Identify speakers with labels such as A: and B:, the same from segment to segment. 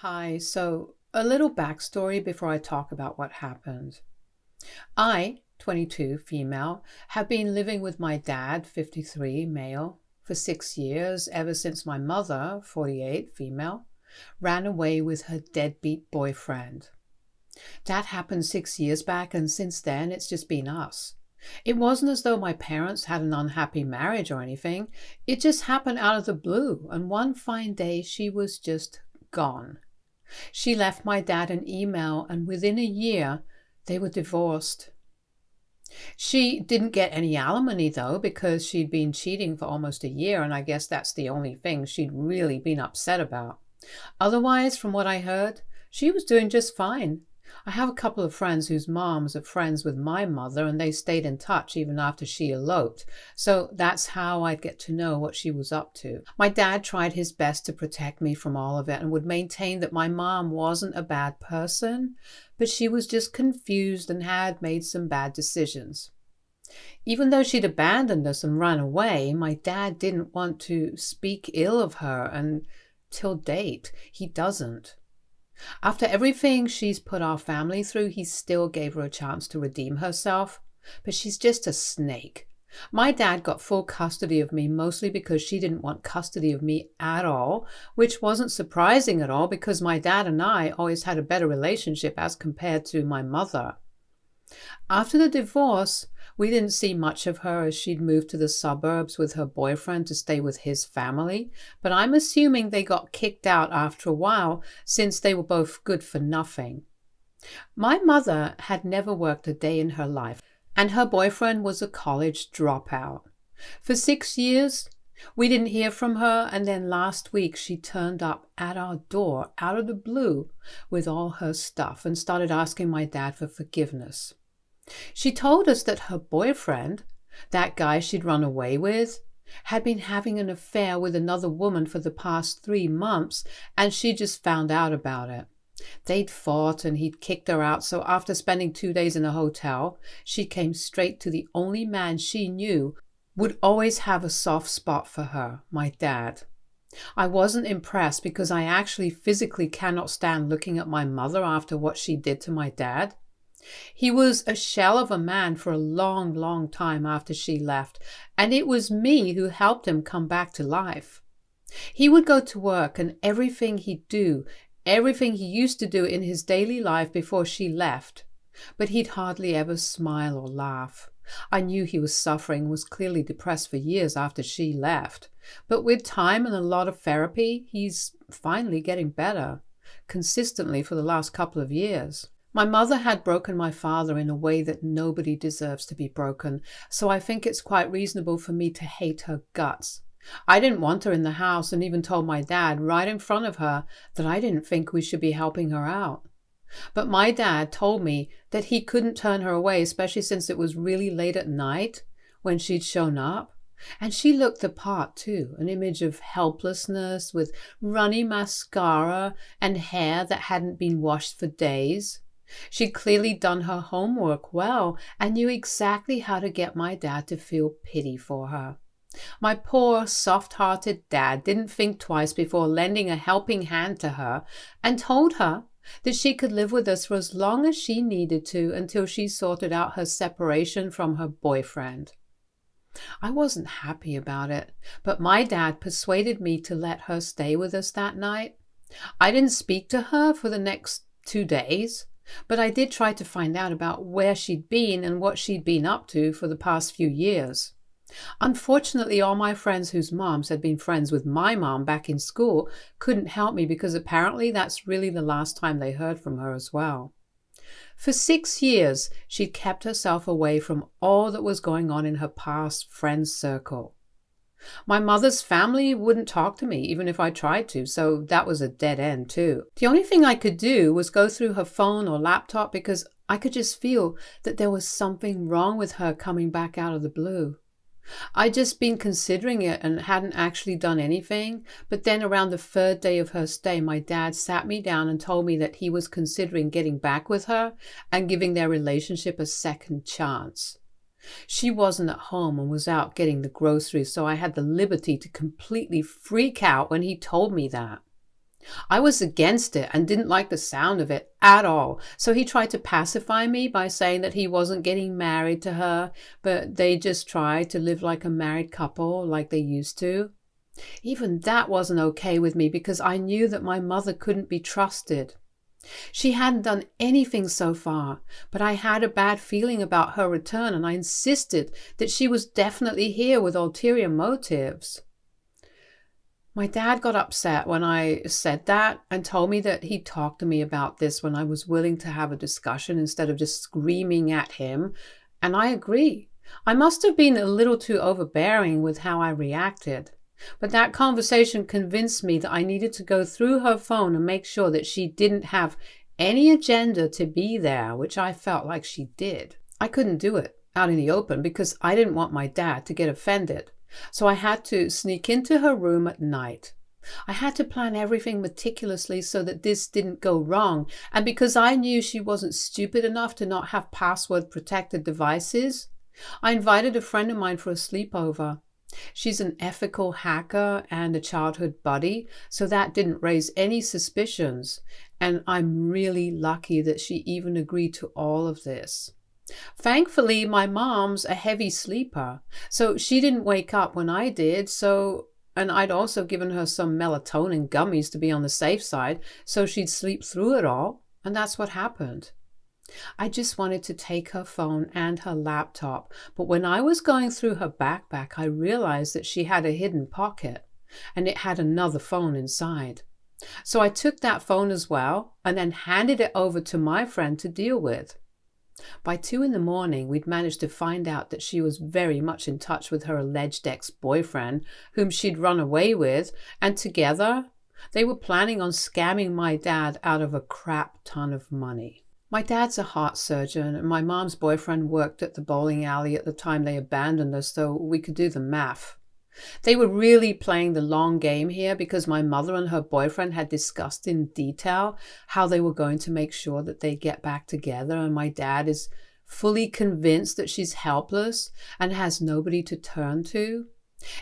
A: Hi, so a little backstory before I talk about what happened. I, 22, female, have been living with my dad, 53, male, for 6 years, ever since my mother, 48, female, ran away with her deadbeat boyfriend. That happened 6 years back, and since then it's just been us. It wasn't as though my parents had an unhappy marriage or anything. It just happened out of the blue, and one fine day she was just gone. She left my dad an email, and within a year, they were divorced. She didn't get any alimony, though, because she'd been cheating for almost a year, and I guess that's the only thing she'd really been upset about. Otherwise, from what I heard, she was doing just fine. I have a couple of friends whose moms are friends with my mother, and they stayed in touch even after she eloped. So that's how I'd get to know what she was up to. My dad tried his best to protect me from all of it and would maintain that my mom wasn't a bad person, but she was just confused and had made some bad decisions. Even though she'd abandoned us and run away, my dad didn't want to speak ill of her, and till date, he doesn't. After everything she's put our family through, he still gave her a chance to redeem herself. But she's just a snake. My dad got full custody of me mostly because she didn't want custody of me at all, which wasn't surprising at all because my dad and I always had a better relationship as compared to my mother. After the divorce, we didn't see much of her as she'd moved to the suburbs with her boyfriend to stay with his family, but I'm assuming they got kicked out after a while since they were both good for nothing. My mother had never worked a day in her life, and her boyfriend was a college dropout. For 6 years, we didn't hear from her, and then last week she turned up at our door out of the blue with all her stuff and started asking my dad for forgiveness. She told us that her boyfriend, that guy she'd run away with, had been having an affair with another woman for the past 3 months, and she just found out about it. They'd fought and he'd kicked her out, so after spending 2 days in a hotel, she came straight to the only man she knew would always have a soft spot for her, my dad. I wasn't impressed because I actually physically cannot stand looking at my mother after what she did to my dad. He was a shell of a man for a long, long time after she left, and it was me who helped him come back to life. He would go to work, and everything he'd do, everything he used to do in his daily life before she left, but he'd hardly ever smile or laugh. I knew he was suffering, was clearly depressed for years after she left, but with time and a lot of therapy, he's finally getting better, consistently for the last couple of years. My mother had broken my father in a way that nobody deserves to be broken, so I think it's quite reasonable for me to hate her guts. I didn't want her in the house and even told my dad right in front of her that I didn't think we should be helping her out. But my dad told me that he couldn't turn her away, especially since it was really late at night when she'd shown up. And she looked the part too, an image of helplessness with runny mascara and hair that hadn't been washed for days. She'd clearly done her homework well and knew exactly how to get my dad to feel pity for her. My poor, soft-hearted dad didn't think twice before lending a helping hand to her and told her that she could live with us for as long as she needed to until she sorted out her separation from her boyfriend. I wasn't happy about it, but my dad persuaded me to let her stay with us that night. I didn't speak to her for the next 2 days, but I did try to find out about where she'd been and what she'd been up to for the past few years. Unfortunately, all my friends whose moms had been friends with my mom back in school couldn't help me because apparently that's really the last time they heard from her as well. For 6 years, she'd kept herself away from all that was going on in her past friend circle. My mother's family wouldn't talk to me, even if I tried to, so that was a dead end too. The only thing I could do was go through her phone or laptop because I could just feel that there was something wrong with her coming back out of the blue. I'd just been considering it and hadn't actually done anything, but then around the 3rd day of her stay, my dad sat me down and told me that he was considering getting back with her and giving their relationship a second chance. She wasn't at home and was out getting the groceries, so I had the liberty to completely freak out when he told me that. I was against it and didn't like the sound of it at all. So he tried to pacify me by saying that he wasn't getting married to her, but they just tried to live like a married couple like they used to. Even that wasn't okay with me because I knew that my mother couldn't be trusted. She hadn't done anything so far, but I had a bad feeling about her return and I insisted that she was definitely here with ulterior motives. My dad got upset when I said that and told me that he'd talk to me about this when I was willing to have a discussion instead of just screaming at him. And I agree. I must have been a little too overbearing with how I reacted. But that conversation convinced me that I needed to go through her phone and make sure that she didn't have any agenda to be there, which I felt like she did. I couldn't do it out in the open because I didn't want my dad to get offended. So I had to sneak into her room at night. I had to plan everything meticulously so that this didn't go wrong. And because I knew she wasn't stupid enough to not have password-protected devices, I invited a friend of mine for a sleepover. She's an ethical hacker and a childhood buddy, so that didn't raise any suspicions. And I'm really lucky that she even agreed to all of this. Thankfully, my mom's a heavy sleeper, so she didn't wake up when I did, and I'd also given her some melatonin gummies to be on the safe side, so she'd sleep through it all, and that's what happened. I just wanted to take her phone and her laptop, but when I was going through her backpack, I realized that she had a hidden pocket, and it had another phone inside. So I took that phone as well, and then handed it over to my friend to deal with. By 2 a.m, we'd managed to find out that she was very much in touch with her alleged ex-boyfriend, whom she'd run away with, and together they were planning on scamming my dad out of a crap ton of money. My dad's a heart surgeon, and my mom's boyfriend worked at the bowling alley at the time they abandoned us, so we could do the math. They were really playing the long game here because my mother and her boyfriend had discussed in detail how they were going to make sure that they get back together, and my dad is fully convinced that she's helpless and has nobody to turn to.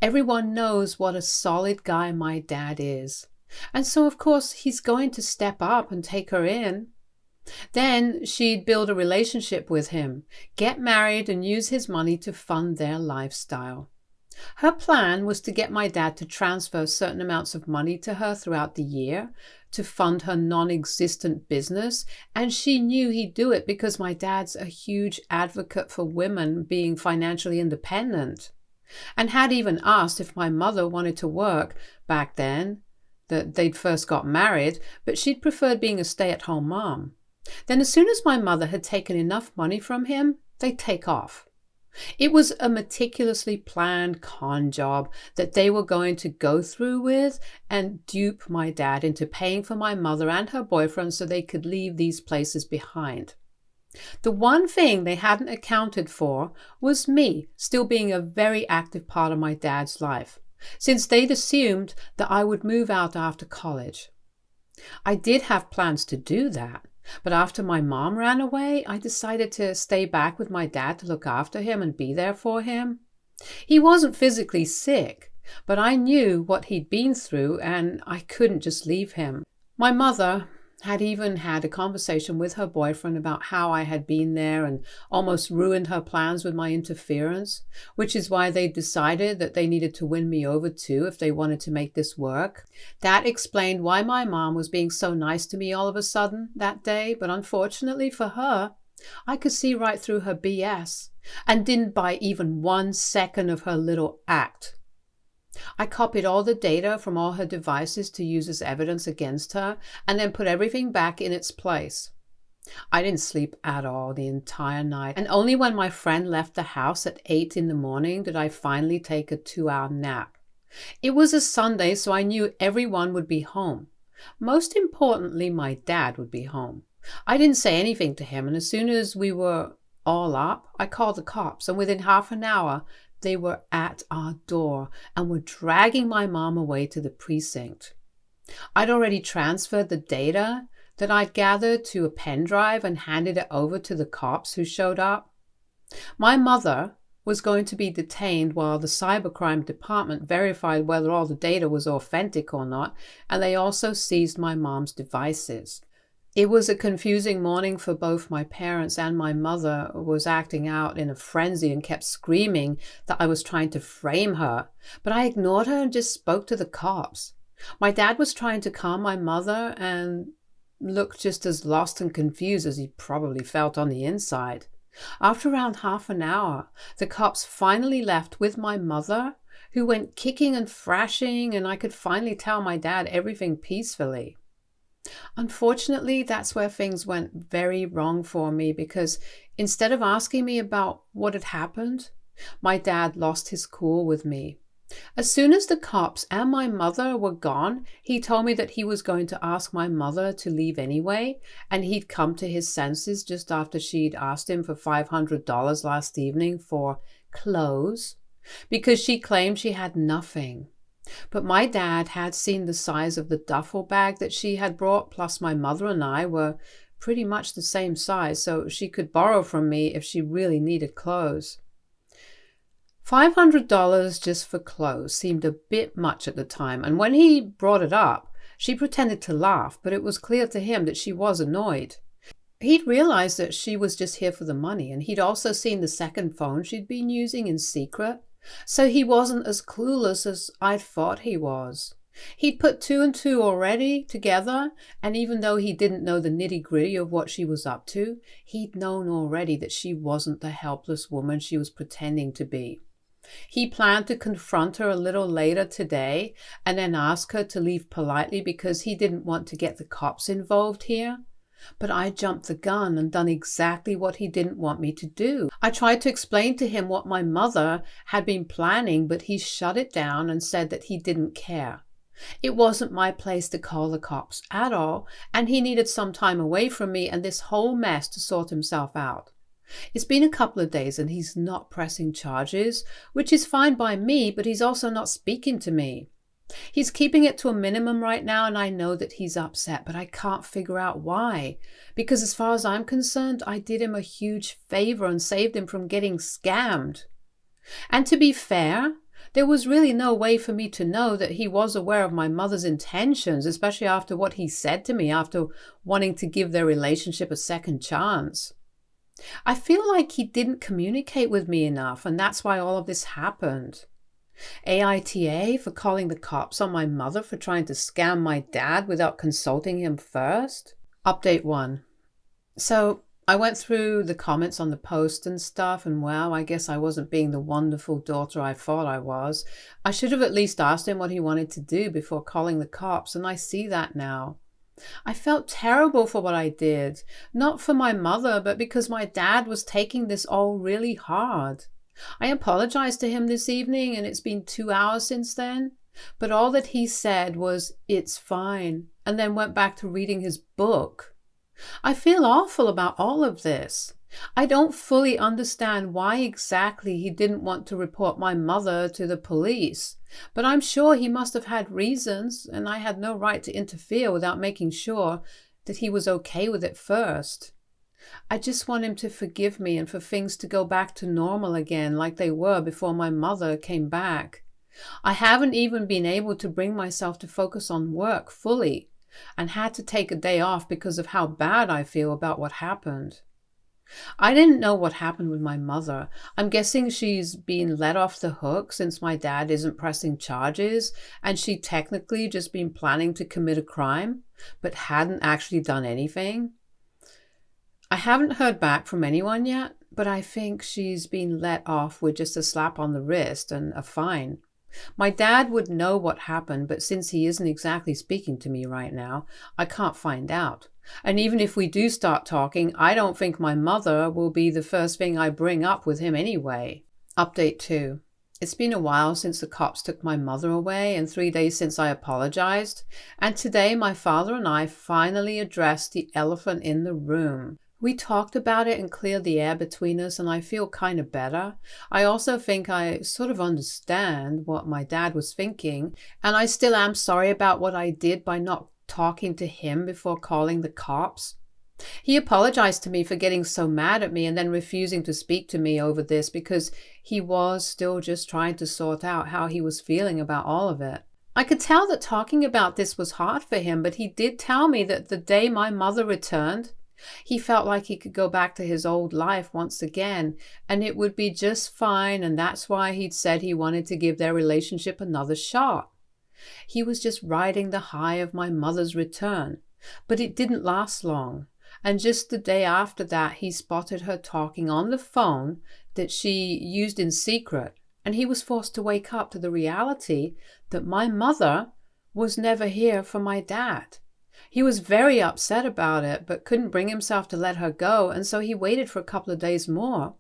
A: Everyone knows what a solid guy my dad is, and so of course he's going to step up and take her in. Then she'd build a relationship with him, get married and use his money to fund their lifestyle. Her plan was to get my dad to transfer certain amounts of money to her throughout the year to fund her non-existent business, and she knew he'd do it because my dad's a huge advocate for women being financially independent, and had even asked if my mother wanted to work back then, that they'd first got married, but she'd preferred being a stay-at-home mom. Then as soon as my mother had taken enough money from him, they'd take off. It was a meticulously planned con job that they were going to go through with and dupe my dad into paying for my mother and her boyfriend so they could leave these places behind. The one thing they hadn't accounted for was me still being a very active part of my dad's life, since they'd assumed that I would move out after college. I did have plans to do that. But after my mom ran away, I decided to stay back with my dad to look after him and be there for him. He wasn't physically sick, but I knew what he'd been through and I couldn't just leave him. My mother had even had a conversation with her boyfriend about how I had been there and almost ruined her plans with my interference, which is why they decided that they needed to win me over too if they wanted to make this work. That explained why my mom was being so nice to me all of a sudden that day, but unfortunately for her, I could see right through her BS and didn't buy even 1 second of her little act. I copied all the data from all her devices to use as evidence against her and then put everything back in its place. I didn't sleep at all the entire night, and only when my friend left the house at 8 a.m. did I finally take a 2-hour nap. It was a Sunday, so I knew everyone would be home. Most importantly, my dad would be home. I didn't say anything to him, and as soon as we were all up, I called the cops, and within half an hour, they were at our door and were dragging my mom away to the precinct. I'd already transferred the data that I'd gathered to a pen drive and handed it over to the cops who showed up. My mother was going to be detained while the cybercrime department verified whether all the data was authentic or not, and they also seized my mom's devices. It was a confusing morning for both my parents, and my mother was acting out in a frenzy and kept screaming that I was trying to frame her, but I ignored her and just spoke to the cops. My dad was trying to calm my mother and looked just as lost and confused as he probably felt on the inside. After around half an hour, the cops finally left with my mother, who went kicking and thrashing, and I could finally tell my dad everything peacefully. Unfortunately, that's where things went very wrong for me, because instead of asking me about what had happened, my dad lost his cool with me. As soon as the cops and my mother were gone, he told me that he was going to ask my mother to leave anyway, and he'd come to his senses just after she'd asked him for $500 last evening for clothes, because she claimed she had nothing. But my dad had seen the size of the duffel bag that she had brought, plus my mother and I were pretty much the same size, so she could borrow from me if she really needed clothes. $500 just for clothes seemed a bit much at the time, and when he brought it up, she pretended to laugh, but it was clear to him that she was annoyed. He'd realized that she was just here for the money, and he'd also seen the second phone she'd been using in secret, so he wasn't as clueless as I thought he was. He'd put two and two already together, and even though he didn't know the nitty-gritty of what she was up to, he'd known already that she wasn't the helpless woman she was pretending to be. He planned to confront her a little later today and then ask her to leave politely because he didn't want to get the cops involved here. But I jumped the gun and done exactly what he didn't want me to do. I tried to explain to him what my mother had been planning, but he shut it down and said that he didn't care. It wasn't my place to call the cops at all, and he needed some time away from me and this whole mess to sort himself out. It's been a couple of days and he's not pressing charges, which is fine by me, but he's also not speaking to me. He's keeping it to a minimum right now, and I know that he's upset, but I can't figure out why. Because as far as I'm concerned, I did him a huge favor and saved him from getting scammed. And to be fair, there was really no way for me to know that he was aware of my mother's intentions, especially after what he said to me after wanting to give their relationship a second chance. I feel like he didn't communicate with me enough, and that's why all of this happened. AITA for calling the cops on my mother for trying to scam my dad without consulting him first. Update 1. So I went through the comments on the post and stuff, and wow, I guess I wasn't being the wonderful daughter I thought I was. I should have at least asked him what he wanted to do before calling the cops, and I see that now. I felt terrible for what I did, not for my mother, but because my dad was taking this all really hard. I apologized to him this evening, and it's been 2 hours since then, but all that he said was, "It's fine," and then went back to reading his book. I feel awful about all of this. I don't fully understand why exactly he didn't want to report my mother to the police, but I'm sure he must have had reasons, and I had no right to interfere without making sure that he was okay with it first. I just want him to forgive me and for things to go back to normal again like they were before my mother came back. I haven't even been able to bring myself to focus on work fully, and had to take a day off because of how bad I feel about what happened. I didn't know what happened with my mother. I'm guessing she's been let off the hook since my dad isn't pressing charges, and she'd technically just been planning to commit a crime, but hadn't actually done anything. I haven't heard back from anyone yet, but I think she's been let off with just a slap on the wrist and a fine. My dad would know what happened, but since he isn't exactly speaking to me right now, I can't find out. And even if we do start talking, I don't think my mother will be the first thing I bring up with him anyway. Update 2. It's been a while since the cops took my mother away and 3 days since I apologized. And today my father and I finally addressed the elephant in the room. We talked about it and cleared the air between us, and I feel kind of better. I also think I sort of understand what my dad was thinking, and I still am sorry about what I did by not talking to him before calling the cops. He apologized to me for getting so mad at me and then refusing to speak to me over this because he was still just trying to sort out how he was feeling about all of it. I could tell that talking about this was hard for him, but he did tell me that the day my mother returned, he felt like he could go back to his old life once again and it would be just fine, and that's why he'd said he wanted to give their relationship another shot. He was just riding the high of my mother's return, but it didn't last long. And just the day after that, he spotted her talking on the phone that she used in secret, and he was forced to wake up to the reality that my mother was never here for my dad. He was very upset about it, but couldn't bring himself to let her go, and so he waited for a couple of days more.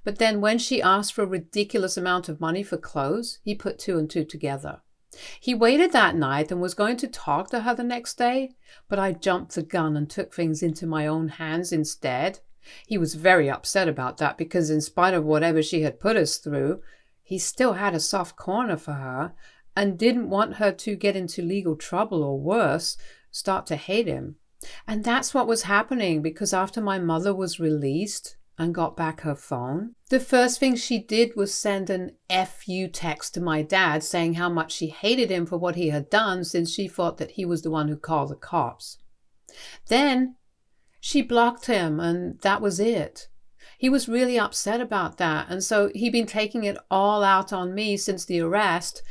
A: But then when she asked for a ridiculous amount of money for clothes, he put two and two together. He waited that night and was going to talk to her the next day, but I jumped the gun and took things into my own hands instead. He was very upset about that because in spite of whatever she had put us through, he still had a soft corner for her and didn't want her to get into legal trouble or worse, start to hate him. And that's what was happening because after my mother was released and got back her phone, the first thing she did was send an "F you" text to my dad saying how much she hated him for what he had done since she thought that he was the one who called the cops. Then she blocked him and that was it. He was really upset about that, and so he'd been taking it all out on me since the arrest,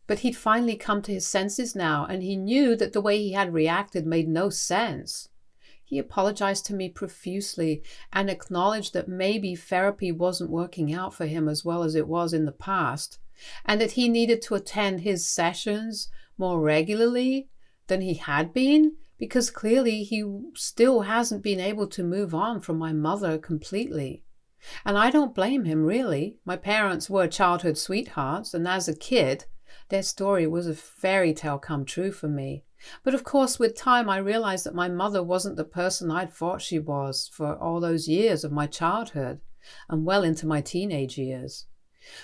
A: but he'd finally come to his senses now and he knew that the way he had reacted made no sense. He apologized to me profusely and acknowledged that maybe therapy wasn't working out for him as well as it was in the past, and that he needed to attend his sessions more regularly than he had been, because clearly he still hasn't been able to move on from my mother completely. And I don't blame him, really. My parents were childhood sweethearts, and as a kid, their story was a fairy tale come true for me. But of course, with time, I realized that my mother wasn't the person I'd thought she was for all those years of my childhood and well into my teenage years.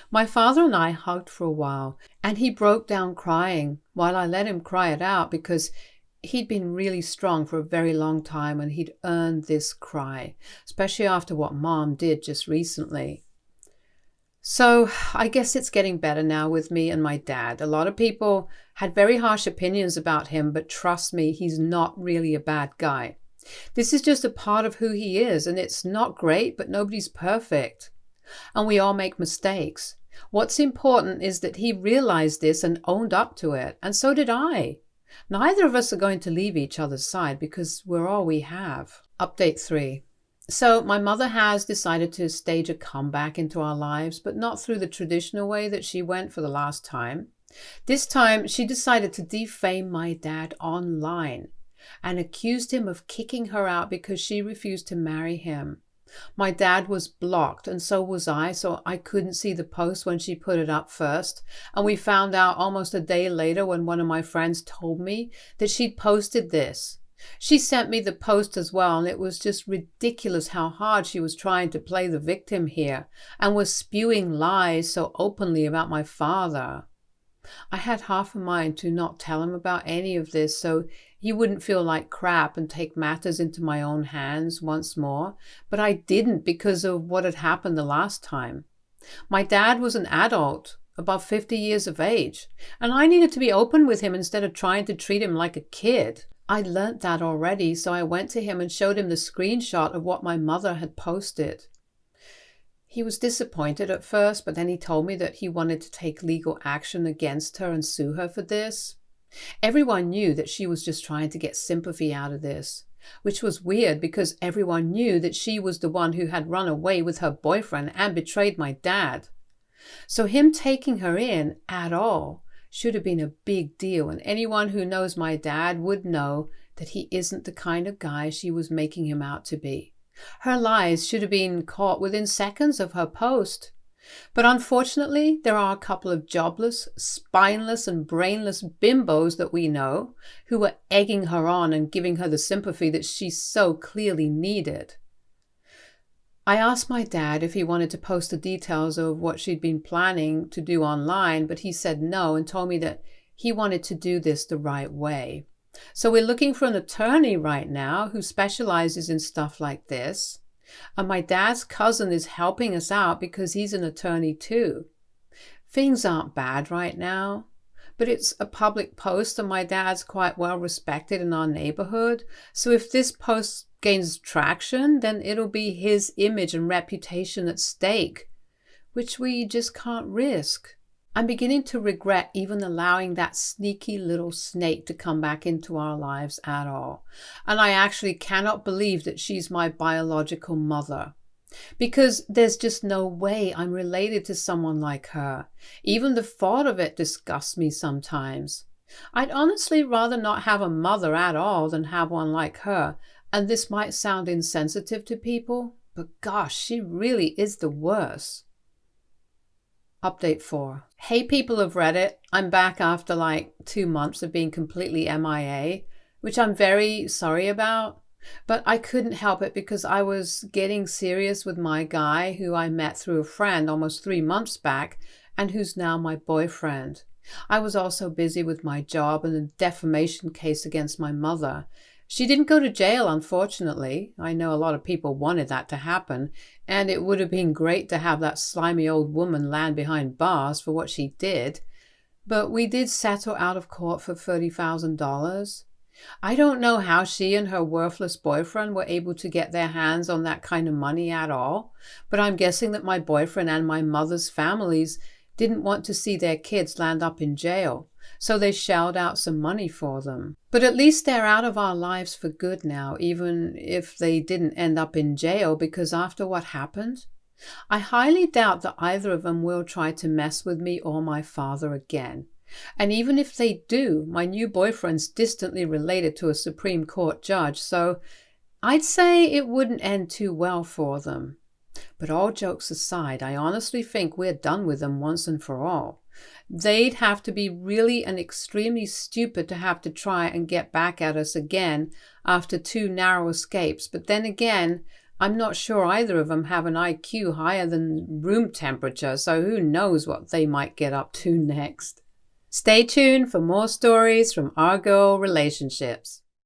A: My father and I hugged for a while, and he broke down crying while I let him cry it out because he'd been really strong for a very long time and he'd earned this cry, especially after what Mom did just recently. So I guess it's getting better now with me and my dad. A lot of people had very harsh opinions about him, but trust me, he's not really a bad guy. This is just a part of who he is, and it's not great, but nobody's perfect. And we all make mistakes. What's important is that he realized this and owned up to it, and so did I. Neither of us are going to leave each other's side because we're all we have. Update 3. So my mother has decided to stage a comeback into our lives, but not through the traditional way that she went for the last time. This time, she decided to defame my dad online and accused him of kicking her out because she refused to marry him. My dad was blocked and so was I, so I couldn't see the post when she put it up first. And we found out almost a day later when one of my friends told me that she'd posted this. She sent me the post as well, and it was just ridiculous how hard she was trying to play the victim here and was spewing lies so openly about my father. I had half a mind to not tell him about any of this so he wouldn't feel like crap and take matters into my own hands once more, but I didn't because of what had happened the last time. My dad was an adult, above 50 years of age, and I needed to be open with him instead of trying to treat him like a kid. I'd learnt that already, so I went to him and showed him the screenshot of what my mother had posted. He was disappointed at first, but then he told me that he wanted to take legal action against her and sue her for this. Everyone knew that she was just trying to get sympathy out of this, which was weird because everyone knew that she was the one who had run away with her boyfriend and betrayed my dad. So him taking her in at all should have been a big deal, and anyone who knows my dad would know that he isn't the kind of guy she was making him out to be. Her lies should have been caught within seconds of her post. But unfortunately, there are a couple of jobless, spineless and brainless bimbos that we know who were egging her on and giving her the sympathy that she so clearly needed. I asked my dad if he wanted to post the details of what she'd been planning to do online, but he said no and told me that he wanted to do this the right way. So we're looking for an attorney right now who specializes in stuff like this. And my dad's cousin is helping us out because he's an attorney too. Things aren't bad right now, but it's a public post and my dad's quite well respected in our neighborhood. So if this post gains traction, then it'll be his image and reputation at stake, which we just can't risk. I'm beginning to regret even allowing that sneaky little snake to come back into our lives at all. And I actually cannot believe that she's my biological mother. Because there's just no way I'm related to someone like her. Even the thought of it disgusts me sometimes. I'd honestly rather not have a mother at all than have one like her. And this might sound insensitive to people, but gosh, she really is the worst. Update 4. Hey people of Reddit, I'm back after like 2 months of being completely MIA, which I'm very sorry about, but I couldn't help it because I was getting serious with my guy who I met through a friend almost 3 months back and who's now my boyfriend. I was also busy with my job and a defamation case against my mother. She didn't go to jail, unfortunately. I know a lot of people wanted that to happen, and it would have been great to have that slimy old woman land behind bars for what she did. But we did settle out of court for $30,000. I don't know how she and her worthless boyfriend were able to get their hands on that kind of money at all, but I'm guessing that my boyfriend and my mother's families didn't want to see their kids land up in jail, so they shelled out some money for them. But at least they're out of our lives for good now, even if they didn't end up in jail, because after what happened, I highly doubt that either of them will try to mess with me or my father again. And even if they do, my new boyfriend's distantly related to a Supreme Court judge, so I'd say it wouldn't end too well for them. But all jokes aside, I honestly think we're done with them once and for all. They'd have to be really and extremely stupid to have to try and get back at us again after 2 narrow escapes. But then again, I'm not sure either of them have an IQ higher than room temperature, so who knows what they might get up to next. Stay tuned for more stories from our girl relationships.